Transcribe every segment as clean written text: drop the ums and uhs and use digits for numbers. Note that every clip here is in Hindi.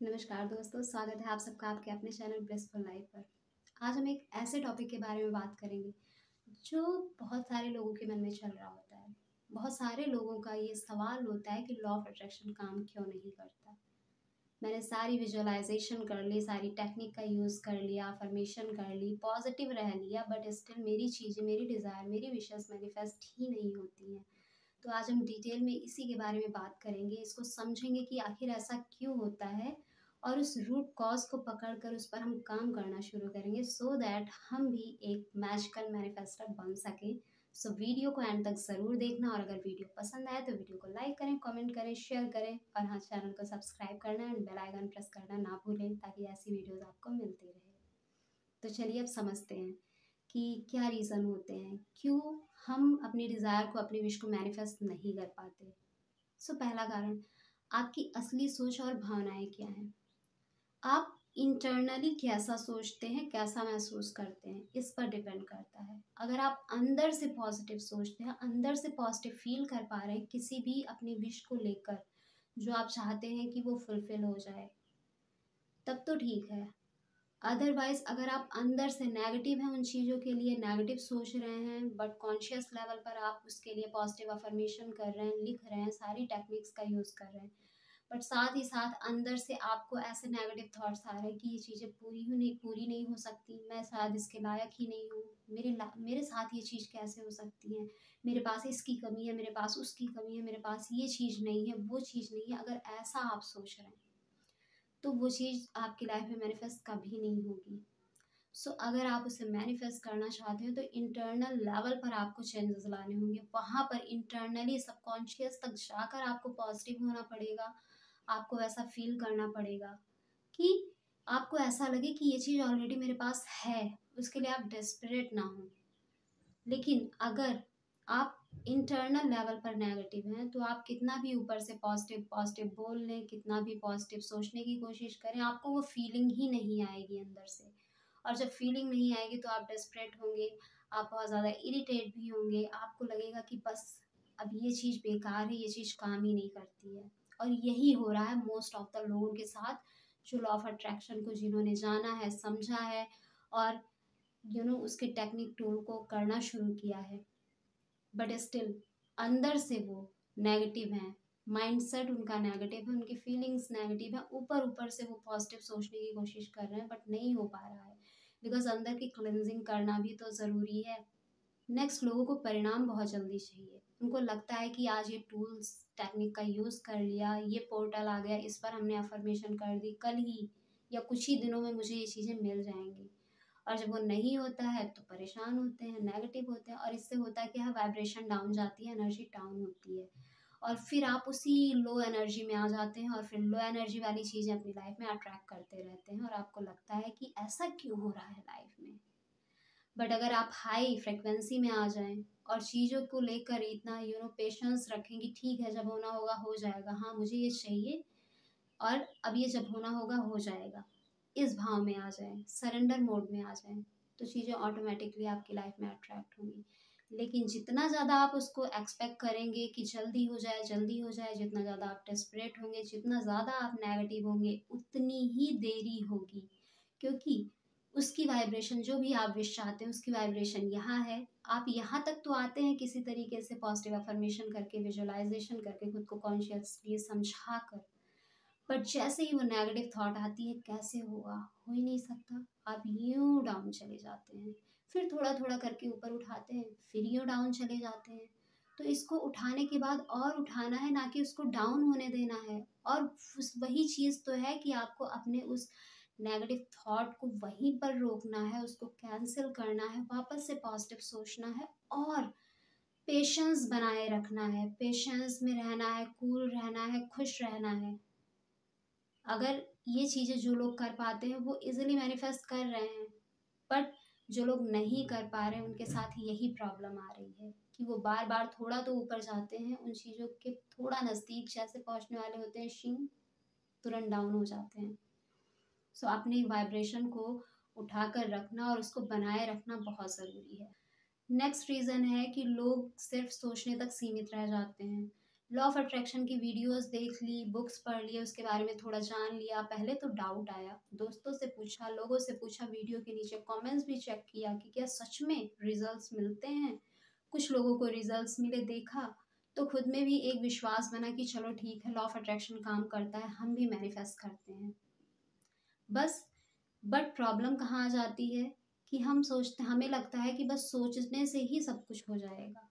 नमस्कार दोस्तों, स्वागत है आप सबका आपके अपने चैनल ब्लिसफुल लाइफ पर। आज हम एक ऐसे टॉपिक के बारे में बात करेंगे जो बहुत सारे लोगों के मन में चल रहा होता है। बहुत सारे लोगों का ये सवाल होता है कि लॉ ऑफ अट्रैक्शन काम क्यों नहीं करता। मैंने सारी विजुअलाइजेशन कर ली, सारी टेक्निक का यूज़ कर लिया, अफर्मेशन कर ली, पॉजिटिव रह लिया, बट स्टिल मेरी चीज़ें, मेरी डिज़ायर, मेरी विशेस मैनिफेस्ट ही नहीं होती हैं। तो आज हम डिटेल में इसी के बारे में बात करेंगे, इसको समझेंगे कि आखिर ऐसा क्यों होता है और उस रूट कॉज को पकड़कर उस पर हम काम करना शुरू करेंगे सो दैट हम भी एक मैजिकल मैनिफेस्टर बन सकें। सो वीडियो को एंड तक ज़रूर देखना और अगर वीडियो पसंद आए तो वीडियो को लाइक करें, कमेंट करें, शेयर करें और हाँ, चैनल को सब्सक्राइब करना एंड बेल आइकन प्रेस करना ना भूलें ताकि ऐसी वीडियोज़ आपको मिलती रहे। तो चलिए अब समझते हैं कि क्या रीज़न होते हैं, क्यों हम अपनी डिज़ायर को, अपनी विश को मैनिफेस्ट नहीं कर पाते। सो पहला कारण, आपकी असली सोच और भावनाएं क्या हैं। आप इंटरनली कैसा सोचते हैं, कैसा महसूस करते हैं, इस पर डिपेंड करता है। अगर आप अंदर से पॉजिटिव सोचते हैं, अंदर से पॉजिटिव फील कर पा रहे हैं किसी भी अपनी विश को लेकर जो आप चाहते हैं कि वो फुलफिल हो जाए, तब तो ठीक है। अदरवाइज अगर आप अंदर से नेगेटिव हैं, उन चीज़ों के लिए नेगेटिव सोच रहे हैं, बट कॉन्शियस लेवल पर आप उसके लिए पॉजिटिव अफर्मेशन कर रहे हैं, लिख रहे हैं, सारी टेक्निक्स का यूज़ कर रहे हैं, बट साथ ही साथ अंदर से आपको ऐसे नेगेटिव थॉट्स आ रहे हैं कि ये चीज़ें पूरी नहीं हो सकती, मैं शायद इसके लायक ही नहीं हूँ, मेरे साथ ये चीज़ कैसे हो सकती है, मेरे पास इसकी कमी है, मेरे पास उसकी कमी है, मेरे पास ये चीज़ नहीं है, वो चीज़ नहीं है। अगर ऐसा आप सोच रहे हैं तो वो चीज़ आपकी लाइफ में मैनिफेस्ट कभी नहीं होगी। सो अगर आप उसे मैनिफेस्ट करना चाहते हैं तो इंटरनल लेवल पर आपको चेंजेस लाने होंगे, वहाँ पर इंटरनली सबकॉन्शियस तक जाकर आपको पॉजिटिव होना पड़ेगा। आपको ऐसा फील करना पड़ेगा कि आपको ऐसा लगे कि ये चीज़ ऑलरेडी मेरे पास है, उसके लिए आप डेस्परेट ना हो। लेकिन अगर आप इंटरनल लेवल पर नेगेटिव हैं तो आप कितना भी ऊपर से पॉजिटिव पॉजिटिव बोल लें, कितना भी पॉजिटिव सोचने की कोशिश करें, आपको वो फीलिंग ही नहीं आएगी अंदर से। और जब फीलिंग नहीं आएगी तो आप डेस्परेट होंगे, आप बहुत ज़्यादा इरिटेट भी होंगे, आपको लगेगा कि बस अब ये चीज़ बेकार है, ये चीज़ काम ही नहीं करती है। और यही हो रहा है मोस्ट ऑफ द लोगों के साथ जो लॉ ऑफ अट्रैक्शन को जिन्होंने जाना है, समझा है और उसके टेक्निक टूल को करना शुरू किया है, बट स्टिल अंदर से वो नेगेटिव हैं। माइंडसेट उनका नेगेटिव है, उनकी फीलिंग्स नेगेटिव है, ऊपर ऊपर से वो पॉजिटिव सोचने की कोशिश कर रहे हैं बट नहीं हो पा रहा है बिकॉज अंदर की क्लेंजिंग करना भी तो ज़रूरी है। नेक्स्ट, लोगों को परिणाम बहुत जल्दी चाहिए। उनको लगता है कि आज ये टूल्स टेक्निक का यूज़ कर लिया, ये पोर्टल आ गया, इस पर हमने अफर्मेशन कर दी, कल ही या कुछ ही दिनों में मुझे ये चीज़ें मिल जाएंगी। और जब वो नहीं होता है तो परेशान होते हैं, नेगेटिव होते हैं और इससे होता है कि हाँ, वाइब्रेशन डाउन जाती है, एनर्जी डाउन होती है और फिर आप उसी लो एनर्जी में आ जाते हैं और फिर लो एनर्जी वाली चीज़ें अपनी लाइफ में अट्रैक्ट करते रहते हैं और आपको लगता है कि ऐसा क्यों हो रहा है लाइफ में। बट अगर आप हाई फ्रिक्वेंसी में आ जाएं और चीज़ों को लेकर इतना पेशेंस रखें कि ठीक है, जब होना होगा हो जाएगा, हाँ मुझे ये चाहिए और अब ये जब होना होगा हो जाएगा, इस भाव में आ जाएं, सरेंडर मोड में आ जाएं, तो चीज़ें ऑटोमेटिकली आपकी लाइफ में अट्रैक्ट होंगी। लेकिन जितना ज़्यादा आप उसको एक्सपेक्ट करेंगे कि जल्दी हो जाए जल्दी हो जाए, जितना ज़्यादा आप डेस्परेट होंगे, जितना ज़्यादा आप नेगेटिव होंगे, उतनी ही देरी होगी। क्योंकि उसकी वाइब्रेशन, जो भी आप विश चाहते हैं उसकी वाइब्रेशन यहाँ है। आप यहाँ तक तो आते हैं किसी तरीके से पॉजिटिव अफर्मेशन करके, विजुअलाइजेशन करके, खुद को कॉन्शियसली समझा कर, बट जैसे ही वो नेगेटिव थॉट आती है, कैसे होगा, हो ही नहीं सकता, आप यूं डाउन चले जाते हैं। फिर थोड़ा थोड़ा करके ऊपर उठाते हैं, फिर यूं डाउन चले जाते हैं। तो इसको उठाने के बाद और उठाना है, ना कि उसको डाउन होने देना है। और वही चीज़ तो है कि आपको अपने उस नेगेटिव थॉट को वहीं पर रोकना है, उसको कैंसिल करना है, वापस से पॉजिटिव सोचना है और पेशेंस बनाए रखना है, पेशेंस में रहना है, कूल रहना है, खुश रहना है। अगर ये चीज़ें जो लोग कर पाते हैं वो इजीली मैनिफेस्ट कर रहे हैं, बट जो लोग नहीं कर पा रहे हैं उनके साथ यही प्रॉब्लम आ रही है कि वो बार बार थोड़ा तो ऊपर जाते हैं, उन चीज़ों के थोड़ा नज़दीक जैसे पहुंचने वाले होते हैं, शिंग तुरंत डाउन हो जाते हैं। सो अपनी वाइब्रेशन को उठाकर रखना और उसको बनाए रखना बहुत ज़रूरी है। नेक्स्ट रीज़न है कि लोग सिर्फ सोचने तक सीमित रह जाते हैं। लॉ ऑफ अट्रैक्शन की वीडियोस देख ली, बुक्स पढ़ लिए, उसके बारे में थोड़ा जान लिया। पहले तो डाउट आया, दोस्तों से पूछा, लोगों से पूछा, वीडियो के नीचे कमेंट्स भी चेक किया कि क्या सच में रिजल्ट्स मिलते हैं। कुछ लोगों को रिजल्ट्स मिले, देखा तो खुद में भी एक विश्वास बना कि चलो ठीक है, लॉ ऑफ अट्रैक्शन काम करता है, हम भी मैनिफेस्ट करते हैं। बस बट प्रॉब्लम कहाँ आ जाती है कि हम सोचते, हमें लगता है कि बस सोचने से ही सब कुछ हो जाएगा।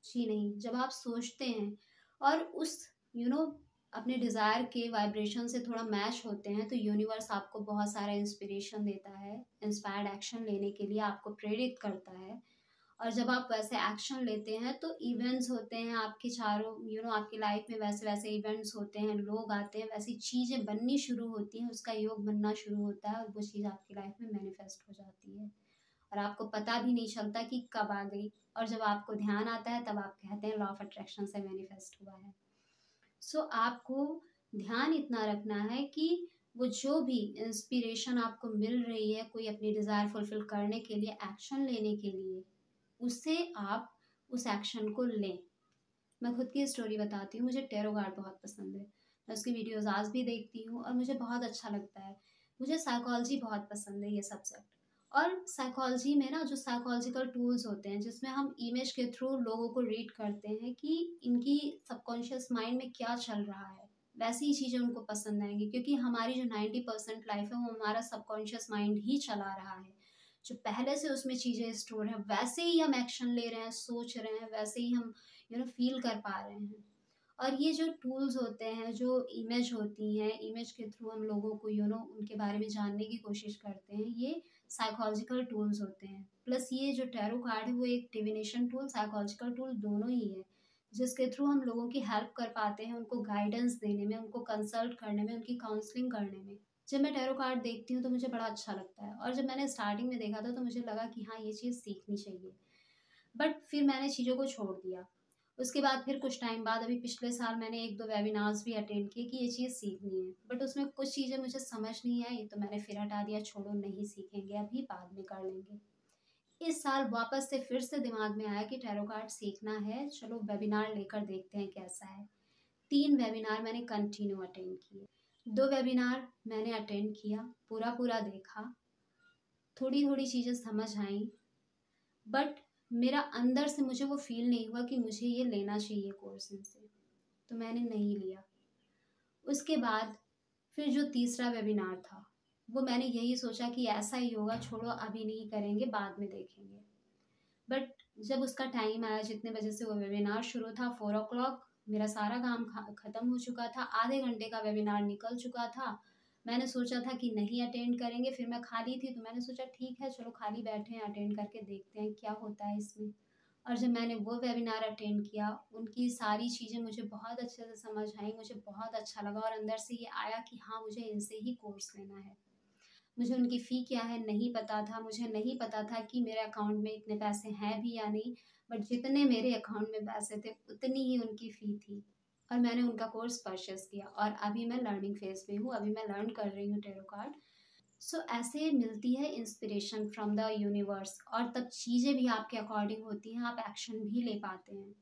जी नहीं, जब आप सोचते हैं और उस यू you नो know, अपने डिज़ायर के वाइब्रेशन से थोड़ा मैच होते हैं, तो यूनिवर्स आपको बहुत सारा इंस्पिरेशन देता है, इंस्पायर्ड एक्शन लेने के लिए आपको प्रेरित करता है। और जब आप वैसे एक्शन लेते हैं तो इवेंट्स होते हैं आपके चारों, आपकी लाइफ में वैसे वैसे इवेंट्स होते हैं, लोग आते हैं, वैसी चीज़ें बननी शुरू होती हैं, उसका योग बनना शुरू होता है और वो चीज़ आपकी लाइफ में मैनिफेस्ट हो जाती है और आपको पता भी नहीं चलता कि कब आ गई। और जब आपको ध्यान आता है तब आप कहते हैं लॉ ऑफ अट्रैक्शन से मैनिफेस्ट हुआ है। सो आपको ध्यान इतना रखना है कि वो जो भी इंस्पिरेशन आपको मिल रही है कोई अपनी डिज़ायर फुलफिल करने के लिए, एक्शन लेने के लिए, उससे आप उस एक्शन को लें। मैं खुद की स्टोरी बताती हूँ, मुझे टैरो कार्ड बहुत पसंद है, मैं उसकी वीडियोस आज भी देखती हूँ और मुझे बहुत अच्छा लगता है। मुझे साइकोलॉजी बहुत पसंद है, ये सब्जेक्ट। और साइकोलॉजी में ना जो साइकोलॉजिकल टूल्स होते हैं जिसमें हम इमेज के थ्रू लोगों को रीड करते हैं कि इनकी सबकॉन्शियस माइंड में क्या चल रहा है, वैसी ही चीज़ें उनको पसंद आएंगी, क्योंकि हमारी जो 90% लाइफ है वो हमारा सबकॉन्शियस माइंड ही चला रहा है। जो पहले से उसमें चीज़ें स्टोर है, वैसे ही हम एक्शन ले रहे हैं, सोच रहे हैं, वैसे ही हम फील कर पा रहे हैं। और ये जो टूल्स होते हैं, जो इमेज होती हैं, इमेज के थ्रू हम लोगों को उनके बारे में जानने की कोशिश करते हैं, ये साइकोलॉजिकल टूल्स होते हैं। प्लस ये जो टैरो कार्ड है वो एक डिविनेशन टूल, साइकोलॉजिकल टूल दोनों ही है, जिसके थ्रू हम लोगों की हेल्प कर पाते हैं, उनको गाइडेंस देने में, उनको कंसल्ट करने में, उनकी काउंसलिंग करने में। जब मैं टैरो कार्ड देखती हूँ तो मुझे बड़ा अच्छा लगता है, और जब मैंने स्टार्टिंग में देखा था तो मुझे लगा कि हाँ ये चीज़ सीखनी चाहिए, बट फिर मैंने चीज़ों को छोड़ दिया। उसके बाद फिर कुछ टाइम बाद, अभी पिछले साल मैंने 1-2 वेबिनार्स भी अटेंड किए कि ये चीज़ सीखनी है, बट उसमें कुछ चीज़ें मुझे समझ नहीं आई तो मैंने फिर हटा दिया, छोड़ो नहीं सीखेंगे, अभी बाद में कर लेंगे। इस साल वापस से फिर से दिमाग में आया कि टैरो कार्ड सीखना है, चलो वेबिनार लेकर देखते हैं कैसा है। 3 वेबिनार मैंने कंटिन्यू अटेंड किए। 2 वेबिनार मैंने अटेंड किया, पूरा पूरा देखा, थोड़ी थोड़ी चीज़ें समझ आई, बट मेरा अंदर से मुझे वो फील नहीं हुआ कि मुझे ये लेना चाहिए कोर्स इनसे, तो मैंने नहीं लिया। उसके बाद फिर जो तीसरा वेबिनार था वो मैंने यही सोचा कि ऐसा ही होगा, छोड़ो अभी नहीं करेंगे, बाद में देखेंगे। बट जब उसका टाइम आया, जितने बजे से वो वेबिनार शुरू था, 4 o'clock, मेरा सारा काम ख़त्म हो चुका था, आधे घंटे का वेबिनार निकल चुका था। मैंने सोचा था कि नहीं अटेंड करेंगे, फिर मैं खाली थी तो मैंने सोचा ठीक है चलो खाली बैठे हैं, अटेंड करके देखते हैं क्या होता है इसमें। और जब मैंने वो वेबिनार अटेंड किया, उनकी सारी चीज़ें मुझे बहुत अच्छे से समझ आई, मुझे बहुत अच्छा लगा और अंदर से ये आया कि हाँ मुझे इनसे ही कोर्स लेना है। मुझे उनकी फ़ी क्या है नहीं पता था, मुझे नहीं पता था कि मेरे अकाउंट में इतने पैसे हैं भी या नहीं, बट जितने मेरे अकाउंट में पैसे थे उतनी ही उनकी फ़ी थी और मैंने उनका कोर्स परचेस किया और अभी मैं लर्निंग फेज़ में हूँ, अभी मैं लर्न कर रही हूँ टैरो कार्ड। सो ऐसे मिलती है इंस्पिरेशन फ्रॉम द यूनिवर्स और तब चीज़ें भी आपके अकॉर्डिंग होती हैं, आप एक्शन भी ले पाते हैं।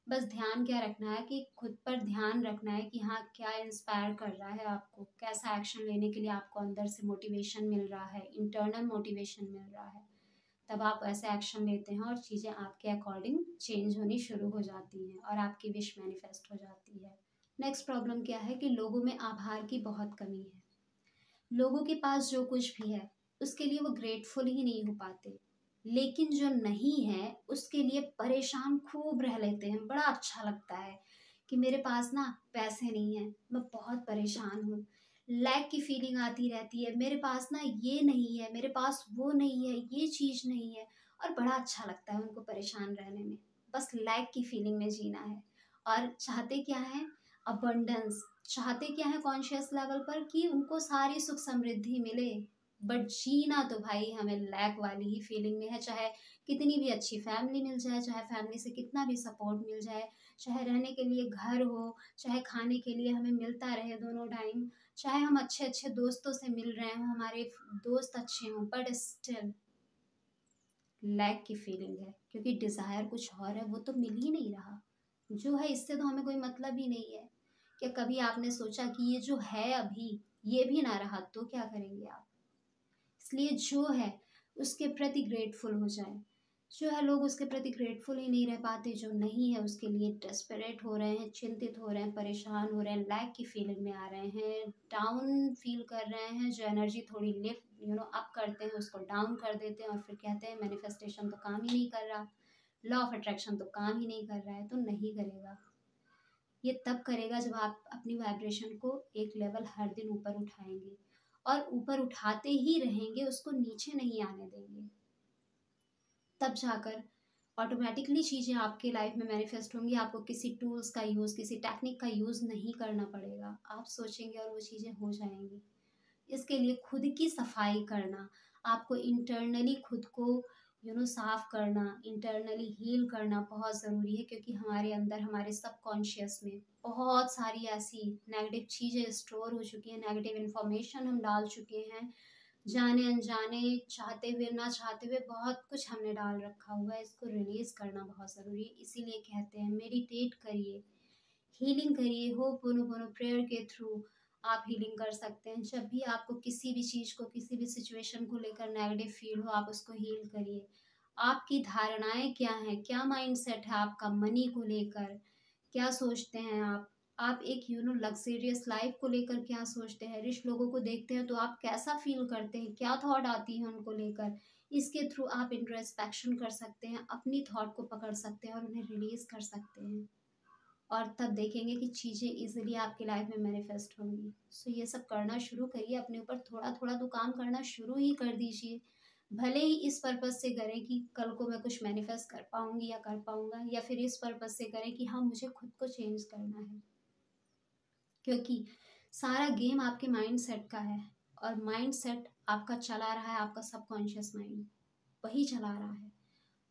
बस ध्यान क्या रखना है कि खुद पर ध्यान रखना है कि हाँ क्या इंस्पायर कर रहा है आपको, कैसा एक्शन लेने के लिए आपको अंदर से मोटिवेशन मिल रहा है, इंटरनल मोटिवेशन मिल रहा है, तब आप ऐसे एक्शन लेते हैं और चीज़ें आपके अकॉर्डिंग चेंज होनी शुरू हो जाती हैं और आपकी विश मैनिफेस्ट हो जाती है। नेक्स्ट प्रॉब्लम क्या है कि लोगों में आभार की बहुत कमी है। लोगों के पास जो कुछ भी है उसके लिए वो ग्रेटफुल ही नहीं हो पाते, लेकिन जो नहीं है उसके लिए परेशान खूब रह लेते हैं। बड़ा अच्छा लगता है कि मेरे पास ना पैसे नहीं है, मैं बहुत परेशान हूँ, लैक की फीलिंग आती रहती है, मेरे पास ना ये नहीं है, मेरे पास वो नहीं है, ये चीज़ नहीं है, और बड़ा अच्छा लगता है उनको परेशान रहने में। बस लैक की फीलिंग में जीना है और चाहते क्या है, अबंडेंस चाहते क्या है कॉन्शियस लेवल पर कि उनको सारी सुख समृद्धि मिले, बट जीना तो भाई हमें लैक वाली ही फीलिंग में है। चाहे कितनी भी अच्छी फैमिली मिल जाए, चाहे फैमिली से कितना भी सपोर्ट मिल जाए, चाहे रहने के लिए घर हो, चाहे खाने के लिए हमें मिलता रहे दोनों टाइम, चाहे हम अच्छे अच्छे दोस्तों से मिल रहे हों, हमारे दोस्त अच्छे हों, बट स्टिल लैक की फीलिंग है, क्योंकि डिज़ायर कुछ और है, वो तो मिल ही नहीं रहा। जो है इससे तो हमें कोई मतलब ही नहीं है। क्या कभी आपने सोचा कि ये जो है अभी ये भी ना रहा तो क्या करेंगे आप? इसलिए जो है उसके प्रति ग्रेटफुल हो जाए। जो है लोग उसके प्रति ग्रेटफुल ही नहीं रह पाते, जो नहीं है उसके लिए डेस्परेट हो रहे हैं, चिंतित हो रहे हैं, परेशान हो रहे हैं, लैक की फीलिंग में आ रहे हैं, डाउन फील कर रहे हैं। जो एनर्जी थोड़ी लिफ्ट अप करते हैं उसको डाउन कर देते हैं और फिर कहते हैं मैनिफेस्टेशन तो काम ही नहीं कर रहा, लॉ ऑफ अट्रैक्शन तो काम ही नहीं कर रहा है। तो नहीं करेगा। ये तब करेगा जब आप अपनी वाइब्रेशन को एक लेवल हर दिन ऊपर उठाएंगे, और ऊपर उठाते ही रहेंगे, उसको नीचे नहीं आने देंगे। तब जाकर ऑटोमेटिकली चीज़ें आपके लाइफ में मैनिफेस्ट होंगी। आपको किसी टूल्स का यूज़, किसी टेक्निक का यूज़ नहीं करना पड़ेगा। आप सोचेंगे और वो चीज़ें हो जाएंगी। इसके लिए खुद की सफाई करना, आपको इंटरनली खुद को साफ करना, इंटरनली हील करना बहुत ज़रूरी है। क्योंकि हमारे अंदर, हमारे सबकॉन्शियस में बहुत सारी ऐसी नेगेटिव चीज़ें स्टोर हो चुकी हैं, नेगेटिव इन्फॉर्मेशन हम डाल चुके हैं, जाने अनजाने, चाहते हुए ना चाहते हुए बहुत कुछ हमने डाल रखा हुआ है। इसको रिलीज़ करना बहुत ज़रूरी है। इसीलिए कहते हैं मेडिटेट करिए, हीलिंग करिए। होपोनोपोनो प्रेयर के थ्रू आप हीलिंग कर सकते हैं। जब भी आपको किसी भी चीज़ को, किसी भी सिचुएशन को लेकर नेगेटिव फील हो, आप उसको हील करिए। आपकी धारणाएं क्या हैं, क्या माइंडसेट है आपका मनी को लेकर, क्या सोचते हैं आप एक लग्जेरियस लाइफ को लेकर क्या सोचते हैं, रिच लोगों को देखते हैं तो आप कैसा फील करते हैं, क्या थॉट आती है उनको लेकर। इसके थ्रू आप इंट्रोस्पेक्शन कर सकते हैं, अपनी थॉट को पकड़ सकते हैं और उन्हें रिलीज कर सकते हैं। और तब देखेंगे कि चीज़ें इजीली आपकी लाइफ में मैनिफेस्ट होंगी। सो ये सब करना शुरू करिए, अपने ऊपर थोड़ा थोड़ा तो काम करना शुरू ही कर दीजिए। भले ही इस पर्पज़ से करें कि कल को मैं कुछ मैनिफेस्ट कर पाऊंगी या कर पाऊंगा, या फिर इस पर्पज़ से करें कि हाँ मुझे खुद को चेंज करना है। क्योंकि सारा गेम आपके माइंड सेट का है, और माइंड सेट आपका चला रहा है, आपका सबकॉन्शियस माइंड वही चला रहा है।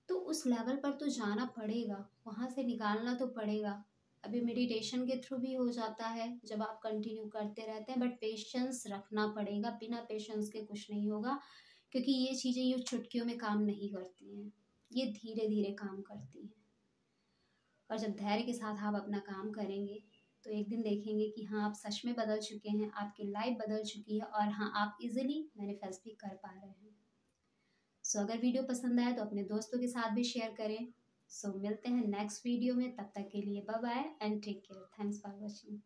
तो उस लेवल पर तो जाना पड़ेगा, वहाँ से निकालना तो पड़ेगा। अभी मेडिटेशन के थ्रू भी हो जाता है जब आप कंटिन्यू करते रहते हैं, बट पेशेंस रखना पड़ेगा। बिना पेशेंस के कुछ नहीं होगा, क्योंकि ये चीज़ें यूँ चुटकियों में काम नहीं करती हैं, ये धीरे धीरे काम करती हैं। और जब धैर्य के साथ आप अपना काम करेंगे तो एक दिन देखेंगे कि हाँ आप सच में बदल चुके हैं, आपकी लाइफ बदल चुकी है, और हाँ आप इजीली मैनिफेस्ट भी कर पा रहे हैं। सो अगर वीडियो पसंद आए तो अपने दोस्तों के साथ भी शेयर करें। सो मिलते हैं नेक्स्ट वीडियो में, तब तक के लिए bye bye and take care. Thanks for watching.